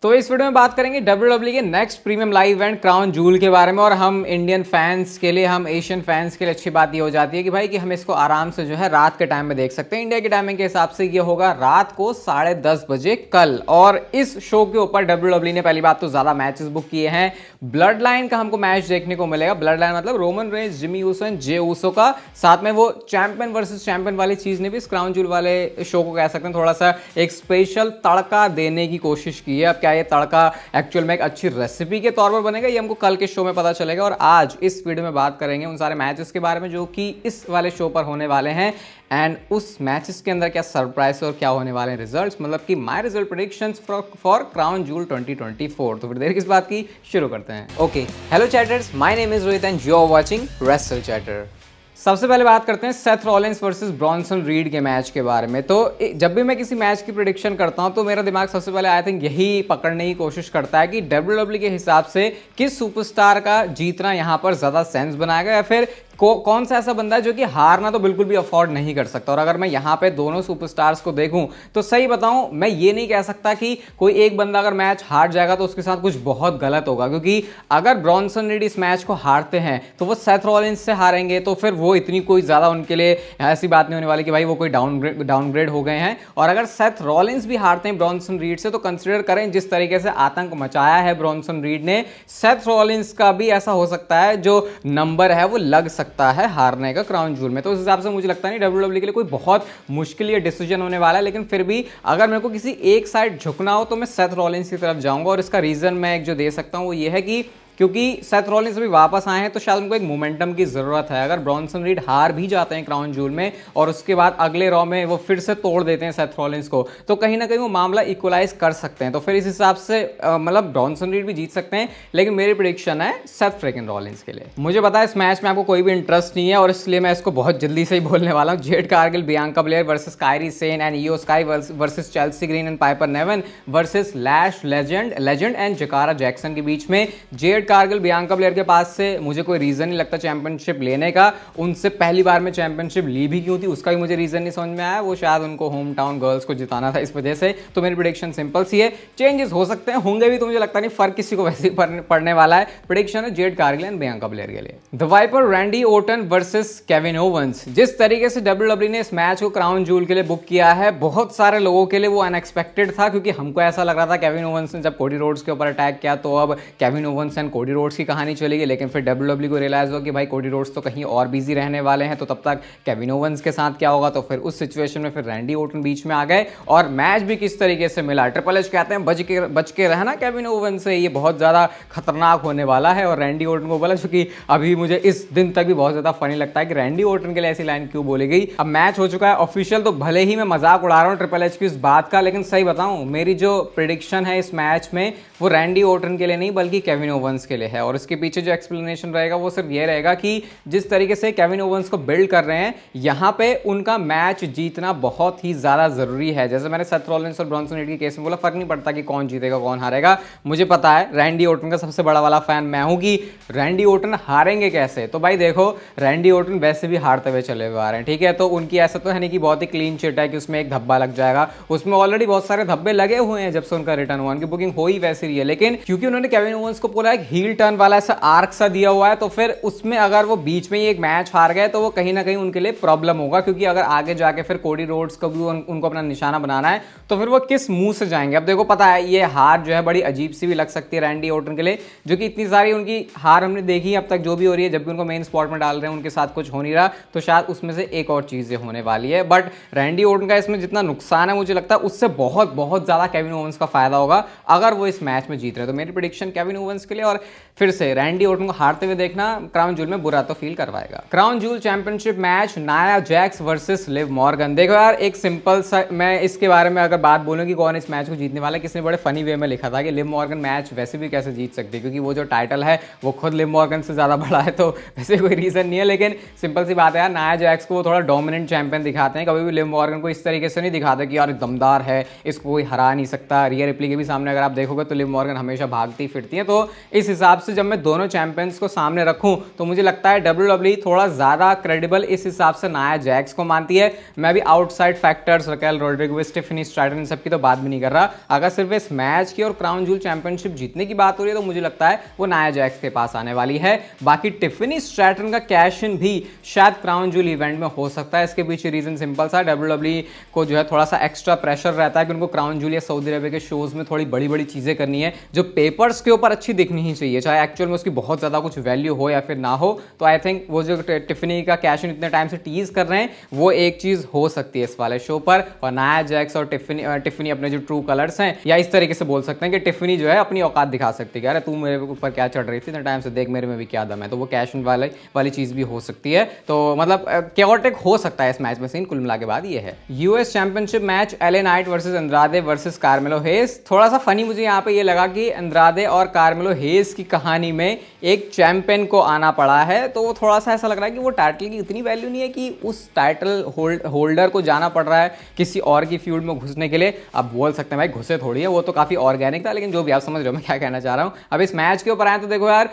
तो इस वीडियो में बात करेंगे WWE के next premium live event crown joule के बारे में। और हम इंडियन फैंस के लिए, हम एशियन फैंस के लिए अच्छी बात ये हो जाती है कि भाई कि हम इसको आराम से जो है रात के टाइम में देख सकते हैं। इंडिया की टाइमिंग के हिसाब से ये होगा रात को 10:30 बजे कल। और इस शो के ऊपर WWE ने पहली बात तो ज्यादा मैचेस बुक किए हैं। ब्लड लाइन का हमको मैच देखने को मिलेगा। ब्लड लाइन मतलब Roman Reigns, Jimmy Uso and Jey Uso का। साथ में वो चैंपियन वर्सेस चैंपियन वाली चीज ने भी इस क्राउन जूल वाले शो को कह सकते हैं थोड़ा सा एक स्पेशल तड़का देने की कोशिश की है। अब क्या ये तड़का एक्चुअल में एक अच्छी रेसिपी के तौर पर बनेगा, ये हमको कल के शो में पता चलेगा। और आज इस वीडियो में बात करेंगे उन सारे मैचेस के बारे में जो कि इस वाले शो पर होने वाले हैं एंड उस मैचेस के अंदर क्या सरप्राइज और क्या होने वाले हैं रिजल्ट्स, मतलब कि my result predictions for crown joule 2024। तो फिर देर किस बात की, शुरू करते हैं। Okay, hello chatters, my name is Rohit and you are watching Wrestle Chatter. सबसे पहले बात करते हैं Seth Rollins versus Bronson Reed के मैच के बारे में। तो जब भी मैं किसी मैच की प्रेडिक्शन करता हूं तो मेरा दिमाग सबसे पहले आई थिंक यही पकड़ने की कोशिश करता है कि WWE के हिसाब से किस सुपरस्टार का जीतना यहां पर ज्यादा सेंस बनाएगा, या फिर कौन सा ऐसा बंदा है जो कि हारना तो बिल्कुल भी अफोर्ड नहीं कर सकता। और अगर मैं यहां पे दोनों सुपरस्टार्स को देखूं तो सही बताऊं, मैं ये नहीं कह सकता कि कोई एक बंदा अगर मैच हार जाएगा तो उसके साथ कुछ बहुत गलत होगा, क्योंकि अगर ब्रॉन्सन रीड इस मैच को हारते हैं तो वो सेथ रॉलिंस से हारेंगे, तो फिर वो इतनी कोई ज्यादा उनके लिए ऐसी बात नहीं होने वाली कि भाई वो कोई डाउनग्रेड हो गए हैं। और अगर सेथ रॉलिंस भी हारते हैं ब्रॉन्सन रीड से, तो कंसिडर करें जिस तरीके से आतंक मचाया है ब्रॉन्सन रीड ने, सेथ रॉलिंस का भी ऐसा हो सकता है जो नंबर है वो लग सकता है हारने का क्राउन जूल में। तो उस हिसाब से मुझे लगता नहीं WWE के लिए कोई बहुत मुश्किल ये डिसीजन होने वाला है। लेकिन फिर भी अगर मेरे को किसी एक साइड झुकना हो तो मैं सेथ रॉलिंस की तरफ जाऊंगा। और इसका रीजन मैं एक जो दे सकता हूं वो ये है कि क्योंकि सेथ रॉलिंस अभी वापस आए हैं तो शायद उनको एक मोमेंटम की जरूरत है। अगर ब्रॉन्सन रीड हार भी जाते हैं क्राउन जूल में और उसके बाद अगले रॉ में वो फिर से तोड़ देते हैं सेथ रॉलिंस को, तो कहीं ना कहीं वो मामला इक्वलाइज कर सकते हैं। तो फिर इस हिसाब से मतलब ब्रॉन्सन रीड भी जीत सकते हैं। लेकिन मेरी प्रेडिक्शन है सेथ फ्रिकिन रॉलिंस के लिए। मुझे पता है इस मैच में आपको कोई भी इंटरेस्ट नहीं है और इसलिए मैं इसको बहुत जल्दी से ही बोलने वाला हूँ। Jade Cargill, Bianca Belair versus Kairi Sane and Iyo Sky versus Chelsea Green and Piper Niven versus Lash Legend and Jakara Jackson के बीच में। जेड कारगिल, बियांका ब्लेयर के पास से मुझे कोई रीजन नहीं लगता चैंपियनशिप लेने का। उनसे पहली बार में चैंपियनशिप ली भी क्यों थी उसका भी मुझे रीजन नहीं समझ में आया। वो शायद उनको होम टाउन गर्ल्स को जिताना था इस वजह से। तो मेरी प्रेडिक्शन सिंपल सी है, चेंजेस हो सकते हैं, होंगे भी, तो मुझे लगता नहीं फर्क किसी को वैसे ही पड़ने वाला है। प्रेडिक्शन है Jade Cargill and Bianca Belair के लिए। The Viper Randy Orton versus Kevin Owens. जिस तरीके से WWE ने इस मैच को क्राउन जूल के लिए बुक किया है, बहुत सारे लोगों के लिए वो अनएक्सपेक्टेड था, क्योंकि हमको ऐसा लग रहा था केविन ओवंस ने जब कोडी रोड्स के ऊपर अटैक किया तो अब Kevin Owens and Cody Rhodes की कहानी चलेगी। लेकिन फिर WWE को रियलाइज हुआ कि भाई कोडी रोड्स तो कहीं और बिजी रहने वाले हैं, तो तब तक केविन ओवंस के साथ क्या होगा। तो फिर उस सिचुएशन में फिर रैंडी ओर्टन बीच में आ गए और मैच भी किस तरीके से मिला। ट्रिपल एच कहते हैं बच के रहना केविन ओवंस से, ये बहुत ज्यादा खतरनाक होने वाला है। और रैंडी ओर्टन को बोला, क्योंकि अभी मुझे इस दिन तक भी बहुत ज्यादा फनी लगता है कि रैंडी ओर्टन के लिए ऐसी लाइन क्यों बोली गई। अब मैच हो चुका है ऑफिशियल, तो भले ही मैं मजाक उड़ा रहा हूँ ट्रिपल एच की इस बात का, लेकिन सही बताऊं मेरी जो प्रेडिक्शन है इस मैच में वो रैंडी ओर्टन के लिए नहीं बल्कि केविन ओवंस के लिए है। और इसके पीछे जो एक्सप्लेनेशन रहेगा वो सिर्फ ये रहेगा कि जिस तरीके से केविन ओवंस को बिल्ड कर रहे हैं, यहां पे उनका मैच जीतना बहुत ही ज्यादा जरूरी है। जैसे मैंने सेथ रॉलिंस और ब्रॉन्सन रीड के केस में बोला, फर्क नहीं पड़ता कि कौन जीतेगा कौन हारेगा। मुझे पता है रैंडी ओर्टन का सबसे बड़ा वाला फैन मैं हूं कि रैंडी ओर्टन हारेंगे कैसे। तो भाई देखो, रैंडी ओर्टन वैसे भी हारते हुए चले हुए आ रहे हैं, ठीक है। तो उनकी ऐसा तो है नहीं कि बहुत ही क्लीन चिट है कि उसमें एक धब्बा लग जाएगा। उसमें ऑलरेडी बहुत सारे धब्बे लगे हुए हैं जब से उनका रिटर्न हुआ, उनकी बुकिंग हो ही वैसी रही है। लेकिन क्योंकि उन्होंने केविन ओवंस को पूरा एक हील टर्न वाला ऐसा आर्क सा दिया हुआ है, तो फिर उसमें अगर वो बीच में ही एक मैच हार गए तो वो कहीं ना कहीं उनके लिए प्रॉब्लम होगा। क्योंकि अगर आगे जाके फिर कोडी रोड्स को भी उनको अपना निशाना बनाना है तो फिर वो किस मुंह से जाएंगे। अब देखो, पता है ये हार जो है बड़ी अजीब सी भी लग सकती है रैंडी ओर्टन के लिए, जो कि इतनी सारी उनकी हार हमने देखी अब तक जो भी हो रही है, जब भी उनको मेन स्पॉट में डाल रहे हैं उनके साथ कुछ हो नहीं रहा, तो शायद उसमें से एक और चीजें होने वाली है। बट रैंडी ओर्टन का इसमें जितना नुकसान है मुझे लगता है उससे बहुत बहुत ज्यादा केविन ओवंस का फायदा होगा अगर वो इस मैच में जीत रहे। तो मेरी प्रेडिक्शन केविन ओवंस के लिए। और फिर से रैंडी ओर्टन को हारते हुए देखना क्राउन जूल में बुरा तो फील करवाएगा। Crown joule championship match Nia Jax versus Liv Morgan. देखो यार, एक सिंपल सा मैं इसके बारे में अगर बात बोलूं कि कौन इस मैच को जीतने वाला है, किसी ने बड़े फनी वे में लिखा था कि लिव मॉर्गन मैच वैसे भी कैसे जीत सकती है, क्योंकि वो जो टाइटल है वो खुद लिव मॉर्गन से ज्यादा बड़ा है, तो वैसे कोई रीजन नहीं है। लेकिन सिंपल सी बात है यार, नाया जैक्स को वो थोड़ा डोमिनेंट चैंपियन दिखाते हैं, कभी भी लिव मॉर्गन को इस तरीके से नहीं दिखाते कि यार दमदार है, इसको कोई हरा नहीं सकता। रिया रिप्ली के भी सामने अगर आप देखोगे तो लिव मॉर्गन हमेशा भागती फिरती है। तो इस हिसाब से जब मैं दोनों चैंपियंस को सामने रखूं तो मुझे लगता है WWE थोड़ा ज्यादा क्रेडिबल इस हिसाब से नाया जैक्स को मानती है। मैं भी outside factors Raquel Rodriguez, Tiffany Stratton, इन सब की तो बात भी नहीं कर रहा। अगर सिर्फ इस मैच की और क्राउन जूल चैंपियनशिप जीतने की बात हो रही है तो मुझे लगता है वो नाया जैक्स के पास आने वाली है। बाकी टिफनी स्ट्रैटन का कैश इन भी शायद क्राउन जूल इवेंट में हो सकता है। इसके पीछे रीजन सिंपल सा, WWE को जो है थोड़ा सा एक्स्ट्रा प्रेशर रहता है कि उनको क्राउन जूल या सऊदी अरब के शोज में थोड़ी बड़ी बड़ी चीजें करनी है जो पेपर्स के ऊपर अच्छी दिखनी ही चाहिए, चाहे एक्चुअल में उसकी बहुत ज्यादा कुछ वैल्यू हो या फिर ना हो। तो आई थिंक वो जो टिफनी का कैश इन इतने टाइम से टीज कर रहे हैं वो एक चीज हो सकती है इस वाले शो पर। और नाया जैक्स और टिफनी अपने जो ट्रू कलर्स हैं, या इस तरीके से बोल सकते हैं कि टिफनी जो है अपनी औकात दिखा सकती है, अरे तू मेरे ऊपर क्या चढ़ रही थी इतने टाइम से, देख मेरे में भी क्या दम है। तो वो कैश इन वाली चीज भी हो सकती है। तो मतलब कैओटिक हो सकता है इस मैच में सीन। कुल मिला के बाद ये है US championship match L A Knight versus Andrade versus Carmelo Hayes. थोड़ा सा फनी मुझे यहाँ पे ये लगा कि अंद्रादे और कार्मेलो हेस की कहानी में एक चैंपियन को आना पड़ा है, तो वो थोड़ा सा ऐसा लग रहा है कि वो टाइटल की इतनी वैल्यू नहीं है कि उस टाइटल होल्डर को जाना पड़ रहा है किसी और की फ्यूड में घुसने के लिए। अब बोल सकते हैं भाई घुसे थोड़ी है, वो तो काफी ऑर्गेनिक था, लेकिन जो भी आप समझ रहे हो मैं क्या कहना चाह रहा हूँ। अब इस मैच के ऊपर आए तो देखो यार,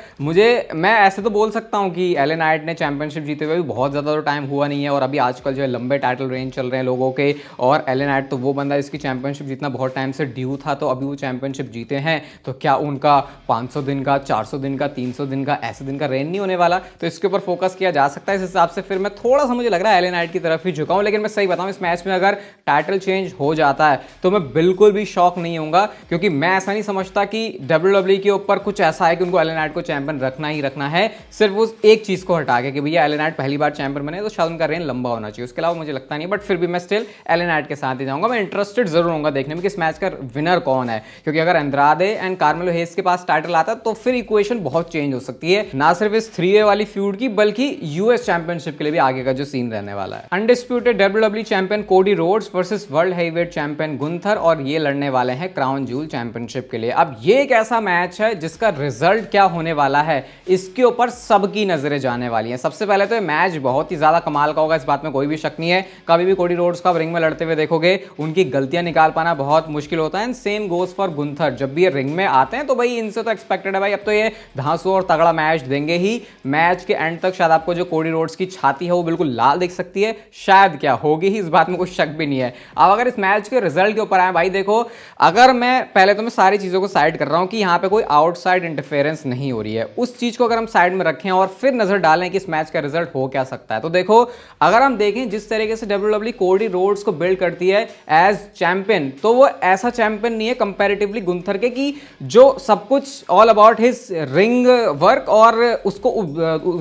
मैं ऐसे तो बोल सकता हूँ कि एले नाइट ने चैंपियनशिप जीते हुए भी बहुत ज्यादा तो टाइम हुआ नहीं है, और अभी आजकल जो है लंबे टाइटल रेंज चल रहे हैं लोगों के, और एले नाइट तो वो बंदा जिसकी चैंपियनशिप जीतना बहुत टाइम से ड्यू था, तो अभी वो चैंपियनशिप जीते हैं, तो क्या उनका 500 दिन का, 400 दिन का, 300 दिन का ऐसे दिन का रेन नहीं होने वाला? तो इसके ऊपर फोकस किया जा सकता है। इस हिसाब से फिर मैं थोड़ा सा मुझे लग रहा है एले नाइट की तरफ ही झुका हूं। लेकिन मैं सही बताऊं, इस मैच में अगर टाइटल चेंज हो जाता है तो मैं बिल्कुल भी शॉक नहीं होऊंगा, क्योंकि मैं ऐसा नहीं समझता कि WWE के ऊपर कुछ ऐसा है कि उनको एले नाइट को चैंपियन रखना ही रखना है, सिर्फ उस एक चीज को हटा के कि भैया एले नाइट पहली बार चैंपियन बने तो शायद उनका रेन लंबा होना चाहिए। उसके अलावा मुझे लगता नहीं, बट फिर भी मैं स्टिल एले नाइट के साथ ही जाऊंगा। मैं इंटरेस्टेड जरूर होऊंगा देखने में कि इस मैच का विनर कौन है, क्योंकि अगर अंद्रादे एंड कार्मेलो हेस के पास टाइटल आता तो फिर इक्वेशन बहुत चेंज हो सकती है, ना सिर्फ इस 3A वाली फ्यूड की बल्कि यूएस चैंपियनशिप के लिए भी आगे का जो सीन रहने वाला है। Undisputed WWE champion Cody Rhodes versus world heavyweight champion Gunther, और ये लड़ने वाले हैं क्राउन जूल चैंपियनशिप के लिए। अब ये एक ऐसा मैच है जिसका रिजल्ट क्या होने वाला है इसके ऊपर सबकी नजरें जाने वाली हैं। सबसे पहले तो ये मैच बहुत ही ज्यादा कमाल का होगा, इस बात में कोई भी शक नहीं है। कभी भी कोडी रोड्स का रिंग में लड़ते हुए देखोगे उनकी गलतियां निकाल पाना बहुत मुश्किल होता है। सेम गोज फॉर गुंथर, जब भी ये रिंग में आते हैं तो भाई इनसे तो एक्सपेक्टेड है भाई अब तो ये धांसू और तगड़ा मैच देंगे ही। मैच के एंड तक शायद आपको जो कोडी रोड्स की छाती है वो बिल्कुल लाल दिख सकती है, शायद क्या होगी ही, इस बात में कोई शक भी नहीं है। अब अगर इस मैच के रिजल्ट के ऊपर आए भाई, देखो अगर मैं पहले तो मैं सारी चीजों को साइड कर रहा हूं कि यहां पे कोई आउटसाइड इंटरफेरेंस नहीं हो रही है, उस चीज को अगर हम साइड में रखें और फिर नजर डालें कि इस मैच का रिजल्ट हो क्या सकता है, तो देखो अगर हम देखें जिस तरीके से WWE कोडी रोड्स को बिल्ड करती है एज चैंपियन, तो वो ऐसा चैंपियन नहीं है कंपैरेटिवली गुंथर के कि जो सब कुछ all about his ring work और उसको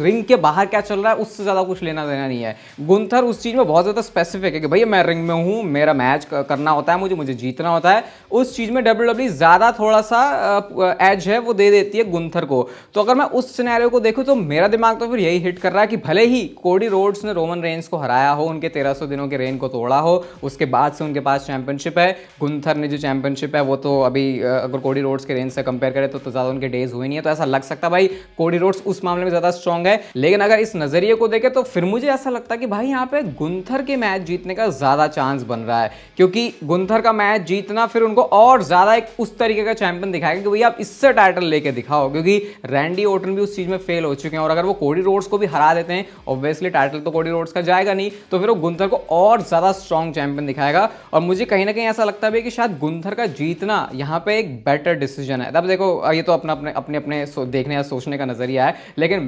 रिंग के बाहर क्या चल रहा है उससे ज्यादा कुछ लेना देना नहीं है। गुंथर उस चीज में बहुत ज्यादा स्पेसिफिक है कि भैया मैं रिंग में हूं, मेरा मैच करना होता है, मुझे जीतना होता है। उस चीज में WWE ज्यादा थोड़ा सा एज है वो दे देती है गुंथर को। तो अगर मैं उस सिनेरियो को देखूं तो मेरा दिमाग तो फिर यही हिट कर रहा है कि भले ही कोडी रोड्स ने रोमन रेंस को हराया हो, उनके 1300 दिनों के रेन को तोड़ा हो, उसके बाद से उनके पास चैंपियनशिप है। गुंथर ने जो चैंपियनशिप है वो तो अभी अगर कोडी रोड्स के रेंज से कंपेयर करें तो ज्यादा उनके डेज हुए नहीं है, तो ऐसा लग सकता है भाई कोडी रोड्स उस मामले में ज्यादा स्ट्रांग है। लेकिन अगर इस नजरिए को देखें तो फिर मुझे ऐसा लगता है कि भाई यहाँ पे गुंथर के मैच जीतने का ज्यादा चांस बन रहा है, क्योंकि गुंथर का मैच जीतना फिर उनको और ज्यादा एक उस तरीके का चैंपियन दिखाएगा कि भैया आप इससे टाइटल लेके दिखाओ, क्योंकि रैंडी ओटन भी उस चीज में फेल हो चुके हैं, और अगर वो कोडी रोड्स को भी हरा देते हैं ऑब्वियसली टाइटल तो कोडी रोड्स का जाएगा नहीं, तो फिर वो गुंथर को और ज्यादा स्ट्रांग चैंपियन दिखाएगा। और मुझे कहीं ना कहीं ऐसा लगता है कि शायद गुंथर का जीतना यहाँ पे एक बेटर डिसीजन है। तब देखो ये तो अपने देखने या सोचने का नजरिया है, लेकिन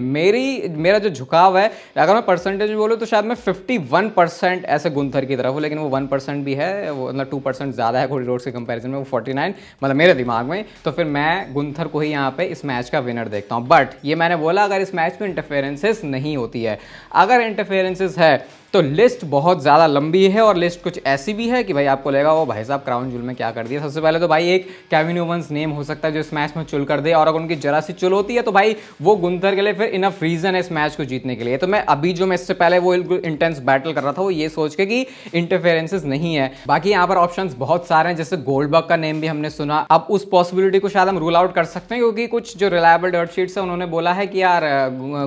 मेरा जो झुकाव है अगर मैं परसेंटेज में बोलूँ तो शायद मैं 51% ऐसे गुंथर की तरफ हूँ, लेकिन वो 1% भी है, वो मतलब 2% ज्यादा है कोडी रोड्स के कंपैरिजन में, वो 49 मतलब मेरे दिमाग में। तो फिर मैं गुंथर को ही यहाँ पे इस मैच का विनर देखता हूँ। बट ये मैंने बोला अगर इस मैच में इंटरफेरेंसेस नहीं होती है, अगर इंटरफेरेंसेस है तो लिस्ट बहुत ज़्यादा लंबी है, और लिस्ट कुछ ऐसी भी है कि भाई आपको लगेगा वो भाई साहब क्राउन जूल में क्या कर दिया। सबसे पहले तो भाई एक केविन ओवंस नेम हो सकता है जो इस मैच में चुल कर दे, और अगर उनकी जरा सी चुल होती है तो भाई वो गुंथर के लिए फिर इनफ रीजन है इस मैच को जीतने के लिए। तो मैं अभी जो मैं इससे पहले वो इंटेंस बैटल कर रहा था वो ये सोच के कि इंटरफेरेंसेस नहीं है। बाकी यहाँ पर ऑप्शंस बहुत सारे हैं, जैसे गोल्डबर्ग का नेम भी हमने सुना। अब उस पॉसिबिलिटी को शायद हम रूल आउट कर सकते हैं, क्योंकि कुछ जो रिलायबल डर्ट शीट्स है उन्होंने बोला है कि यार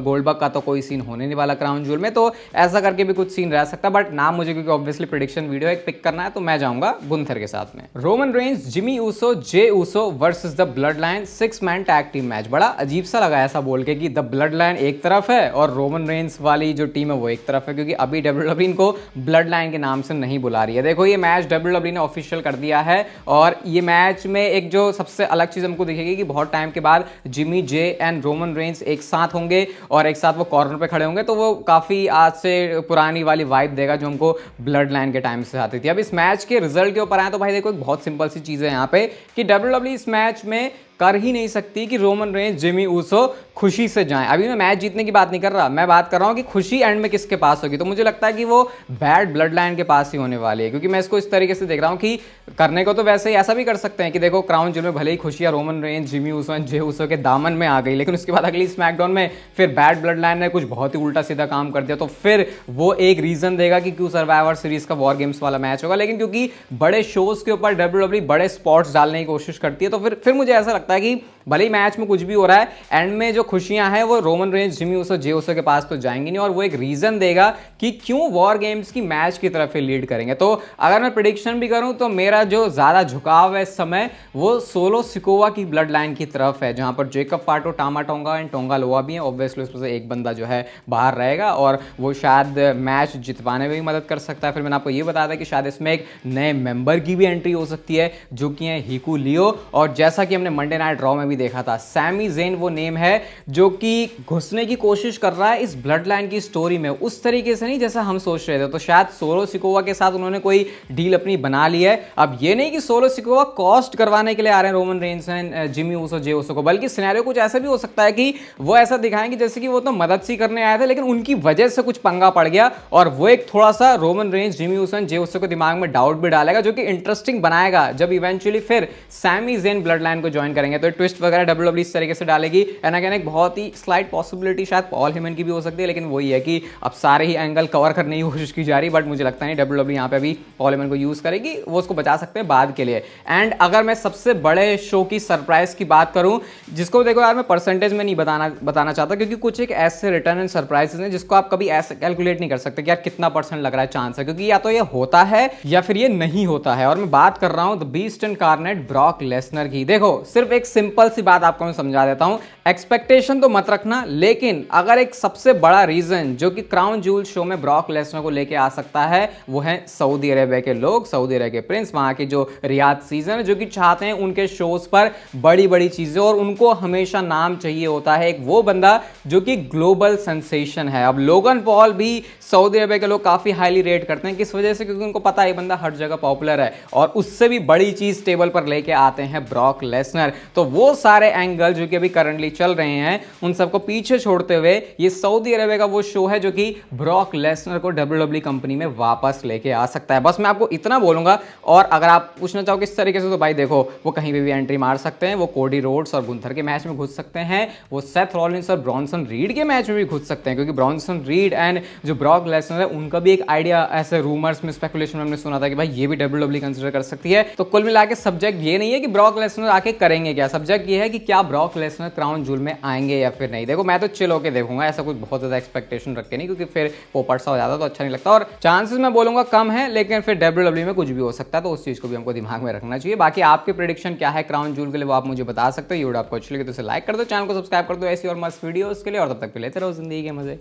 गोल्डबर्ग का तो कोई सीन होने नहीं वाला क्राउन जूल में, तो ऐसा करके भी कुछ सीन रह सकता है, बट नाम मुझे क्योंकि ऑब्वियसली प्रेडिक्शन वीडियो एक पिक करना है तो मैं जाऊंगा गुंथर के साथ में। Roman Reigns, Jimmy Uso, Jey Uso versus the blood line 6 man tag team match. बड़ा अजीब सा लगा ऐसा बोल के कि द ब्लड लाइन एक तरफ है और रोमन रेंज वाली जो टीम है वो एक तरफ है, क्योंकि अभी डब्ल्यूडब्ल्यूई इनको ब्लड लाइन के नाम से नहीं बुला रही है। देखो ये मैच डब्ल्यूडब्ल्यूई ने ऑफिशियल कर दिया है और ये मैच में एक जो सबसे अलग चीज हमको दिखेगी कि बहुत टाइम के बाद Jimmy, J and Roman Reigns एक साथ होंगे और एक साथ वो कॉर्नर पे खड़े होंगे, तो वो काफी आज से पुरानी वाली वाइब देगा जो हमको ब्लड लाइन के टाइम से आती थी। अब इस मैच के रिजल्ट के ऊपर आए तो भाई देखो एक बहुत सिंपल सी चीज है यहाँ पे कि डब्ल्यूडब्ल्यूई इस मैच में कर ही नहीं सकती कि रोमन रेंज, जिमी ऊसो खुशी से जाएं। अभी मैं मैच जीतने की बात नहीं कर रहा, मैं बात कर रहा हूं कि खुशी एंड में किसके पास होगी। तो मुझे लगता है कि वो बैड ब्लड लाइन के पास ही होने वाली है, क्योंकि मैं इसको इस तरीके से देख रहा हूं कि करने को तो वैसे ही ऐसा भी कर सकते हैं कि देखो क्राउन ज्वेल में भले ही खुशियां Roman Reigns, Jimmy Uso and Jey Uso के दामन में आ गई, लेकिन उसके बाद अगली स्मैकडाउन में फिर बैड ब्लड लाइन ने कुछ बहुत ही उल्टा सीधा काम कर दिया, तो फिर वो एक रीजन देगा कि क्यों सर्वाइवर सीरीज का वॉर गेम्स वाला मैच होगा। लेकिन क्योंकि बड़े शोज के ऊपर डब्ल्यूडब्ल्यूई बड़े स्पॉट्स डालने की कोशिश करती है, तो फिर मुझे ऐसा लगता है कि भले ही मैच में कुछ भी हो रहा है, एंड में जो खुशियां हैं वो Roman Reigns, Jimmy Uso, Jey Uso के पास तो जाएंगी नहीं, और वो एक रीजन देगा कि क्यों वॉर गेम्स की मैच की तरफ लीड करेंगे। तो अगर मैं प्रेडिक्शन भी करूं तो मेरा जो ज्यादा झुकाव है इस समय वो सोलो सिकोवा की ब्लड लाइन की तरफ है, जहां पर जेकब फाटो, टामा टोंगा एंड टोंगा लोआ भी है। ऑब्वियसली उसमें से एक बंदा जो है बाहर रहेगा और वो शायद मैच जितवाने में भी मदद कर सकता है। फिर मैंने आपको ये बताया था कि शायद इसमें एक नए मेंबर की भी एंट्री हो सकती है जो कि है हिकू लियो, और जैसा कि हमने मंडे नाइट रॉ में भी देखा था, सैमी ज़ेन वो नेम है जो कि घुसने की कोशिश कर रहा है इस ब्लड लाइन की स्टोरी में, उस तरीके से नहीं जैसा हम सोच रहे थे। तो शायद सोलो सिकोवा के साथ उन्होंने कोई डील अपनी बना ली है। अब ये नहीं कि सोलो सिकोवा कॉस्ट करवाने के लिए आ रहे हैं Roman Reigns and Jimmy Uso, Jey Uso को, बल्कि सिनेरियो कुछ ऐसा भी हो सकता है कि वो ऐसा दिखाएंगे जैसे कि वो तो मदद सी करने आए थे, लेकिन उनकी वजह से कुछ पंगा पड़ गया, और वो एक थोड़ा सा Roman Reigns, Jimmy Uso and Jey Uso को दिमाग में डाउट भी डालेगा, जो कि इंटरेस्टिंग बनाएगा जब इवेंचुअली फिर सैमी ज़ेन ब्लड लाइन को ज्वाइन करेंगे। तो ट्विस्ट वगैरह डब्ल्यूडब्ल्यूई इस तरीके से डालेगी। एंड अगेन एक बहुत ही स्लाइट पॉसिबिलिटी शायद पॉल हेमन की भी हो सकती है, लेकिन वही है कि अब सारे ही एंगल कवर करने की कोशिश की जा रही है, बट मुझे लगता नहीं डब्ल्यूडब्ल्यूई यहाँ पे भी पॉल हेमन को यूज करेगी, वो उसको बचा सकते हैं बाद के लिए। एंड अगर मैं सबसे बड़े शो की सरप्राइज की बात करूं, जिसको देखो यार मैं परसेंटेज में नहीं बताना चाहता, क्योंकि कुछ एक ऐसे रिटर्न एंड सरप्राइजेस हैं जिसको आप कभी ऐसे कैलकुलेट नहीं कर सकते कि यार कितना परसेंट लग रहा है चांस है, क्योंकि या तो ये होता है या फिर ये नहीं होता है। और मैं बात कर रहा हूं the beast incarnate Brock Lesnar की। देखो सिर्फ एक सिंपल सी बात आपको मैं समझा देता हूं, एक्सपेक्टेशन तो मत रखना, लेकिन अगर एक सबसे बड़ा रीजन जो कि क्राउन जूल शो में ब्रॉक लेसनर को लेके आ सकता है वो है सऊदी अरेबिया के लोग, सऊदी अरेबिया के प्रिंस, वहां के जो रियाद सीजन है, जो कि चाहते हैं उनके शोज पर बड़ी बड़ी चीजें, और उनको हमेशा नाम चाहिए होता है एक वो बंदा जो कि ग्लोबल सेंसेशन है। अब लोगन पॉल भी सऊदी अरेबिया के लोग काफी हाईली रेट करते हैं, किस वजह से? क्योंकि उनको पता है बंदा हर जगह पॉपुलर है, और उससे भी बड़ी चीज टेबल पर लेके आते हैं ब्रॉक लेसनर। तो वो सारे एंगल जो कि अभी करंटली चल रहे हैं उन सबको पीछे छोड़ते हुए ये सऊदी अरेबिया का वो शो है जो कि ब्रॉक लेसनर को डब्ल्यूडब्ल्यूई कंपनी में वापस लेके आ सकता है। बस मैं आपको इतना बोलूंगा, और अगर आप पूछना चाहो किस तरीके से, तो भाई देखो वो कहीं पे भी एंट्री मार सकते हैं, वो कोडी रोड्स और गुंथर के मैच में घुस सकते हैं, वो सेथ रॉलिंस और ब्रॉनसन रीड के मैच में भी घुस सकते हैं, क्योंकि ब्रॉनसन रीड एंड जो ब्रॉक लेसनर है उनका भी एक आइडिया ऐसे रूमर्स में, स्पेकुलेशन में हमने सुना था कि भाई ये भी डब्ल्यूडब्ल्यूई कंसीडर कर सकती है। तो कुल मिला के सब्जेक्ट ये नहीं है कि ब्रॉक लेसनर आके करेंगे क्या, सब्जेक्ट ये है कि क्या ब्रॉक लेसनर क्राउन जूल में आएंगे या फिर नहीं। देखो मैं तो चिल होके देखूंगा, ऐसा कुछ बहुत ज्यादा एक्सपेक्टेशन रख के नहीं, क्योंकि फिर पोपट सा हो जाता तो अच्छा नहीं लगता, और चांसेस मैं बोलूंगा कम है, लेकिन फिर डब्ल्यूडब्ल्यूई में कुछ भी हो सकता है, तो उस चीज को भी हमको दिमाग में रखना चाहिए। बाकी आपकी प्रेडिक्शन क्या है क्राउन जूल के लिए वो आप मुझे बता सकते हो। ये वीडियो आपको अच्छी लगी तो इसे लाइक कर दो, चैनल को सब्सक्राइब कर दो ऐसी और मस्त वीडियोस के लिए, और तब तक के लेते रहो जिंदगी के मजे।